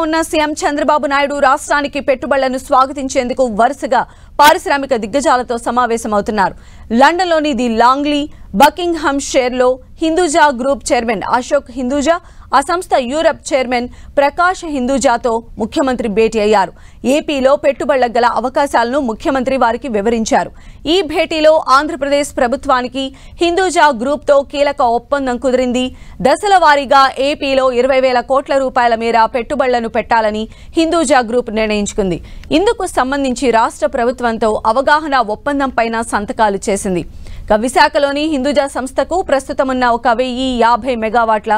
ఉన్న సీఎం చంద్రబాబు నాయుడు రాష్ట్రానికి పెట్టుబడులను స్వాగతించేందుకు వరుసగా పారిశ్రామిక దిగ్గజాలతో సమావేశమవుతున్నారు. లండన్లోని ది లాంగ్లీ బకింగ్హామ్ షైర్లో హిందూజా గ్రూప్ చైర్మన్ అశోక్ హిందూజా, ఆ సంస్థ యూరప్ చైర్మన్ ప్రకాష్ హిందూజాతో ముఖ్యమంత్రి భేటీ అయ్యారు. ఏపీలో పెట్టుబడులకు గల అవకాశాలను ముఖ్యమంత్రి వారికి వివరించారు. ఈ భేటీలో ఆంధ్రప్రదేశ్ ప్రభుత్వానికి హిందూజా గ్రూప్తో కీలక ఒప్పందం కుదిరింది. దశల వారీగా ఏపీలో 20,000 కోట్ల రూపాయల మేర పెట్టుబడులను పెట్టాలని హిందూజా గ్రూప్ నిర్ణయించుకుంది. ఇందుకు సంబంధించి రాష్ట్ర ప్రభుత్వంతో అవగాహన ఒప్పందంపైన సంతకాలు చేసింది. విశాఖలోని హిందూజా సంస్థకు ప్రస్తుతం ఉన్న 1,050 మెగావాట్ల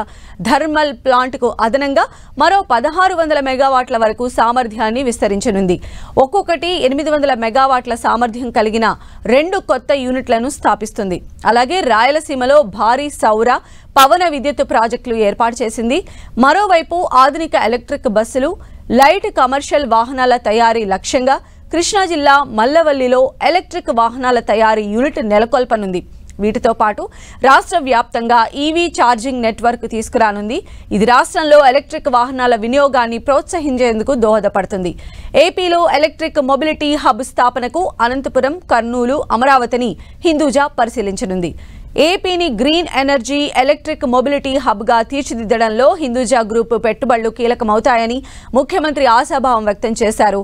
థర్మల్ ప్లాంట్కు అదనంగా మరో 1,600 మెగావాట్ల వరకు సామర్థ్యాన్ని విస్తరించనుంది. ఒక్కొక్కటి 800 మెగావాట్ల సామర్థ్యం కలిగిన 2 కొత్త యూనిట్లను స్థాపిస్తుంది. అలాగే రాయలసీమలో భారీ సౌర పవన విద్యుత్ ప్రాజెక్టులు ఏర్పాటు చేసింది. మరోవైపు ఆధునిక ఎలక్ట్రిక్ బస్సులు, లైట్ కమర్షియల్ వాహనాల తయారీ లక్ష్యంగా కృష్ణా జిల్లా మల్లవల్లిలో ఎలక్ట్రిక్ వాహనాల తయారీ యూనిట్ నెలకొల్పనుంది. వీటితో పాటు రాష్ట్ర వ్యాప్తంగా ఈవీ ఛార్జింగ్ నెట్వర్క్ తీసుకురానుంది. ఇది రాష్ట్రంలో ఎలక్ట్రిక్ వాహనాల వినియోగాన్ని ప్రోత్సహించేందుకు దోహదపడుతుంది. ఏపీలో ఎలక్ట్రిక్ మొబిలిటీ హబ్ స్థాపనకు అనంతపురం, కర్నూలు, అమరావతిని హిందూజా పరిశీలించనుంది. ఏపీని గ్రీన్ ఎనర్జీ ఎలక్ట్రిక్ మొబిలిటీ హబ్గా తీర్చిదిద్దడంలో హిందూజా గ్రూప్ పెట్టుబడులు కీలకమవుతాయని ముఖ్యమంత్రి ఆశాభావం వ్యక్తం చేశారు.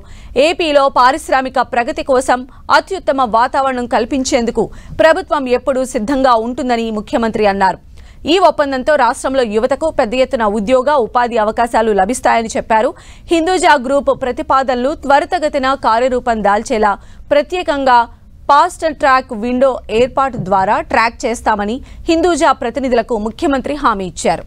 ఏపీలో పారిశ్రామిక ప్రగతి కోసం అత్యుత్తమ వాతావరణం కల్పించేందుకు ప్రభుత్వం ఎప్పుడూ సిద్ధంగా ఉంటుందని ముఖ్యమంత్రి అన్నారు. ఈ ఒప్పందంతో రాష్ట్రంలో యువతకు పెద్ద ఎత్తున ఉద్యోగ, ఉపాధి అవకాశాలు లభిస్తాయని చెప్పారు. హిందూజా గ్రూప్ ప్రతిపాదనలు త్వరితగతిన కార్యరూపం దాల్చేలా ప్రత్యేకంగా ఫాస్ట్ ట్రాక్ విండో ఏర్పాటు ద్వారా ట్రాక్ చేస్తామని హిందూజా ప్రతినిధులకు ముఖ్యమంత్రి హామీ ఇచ్చారు.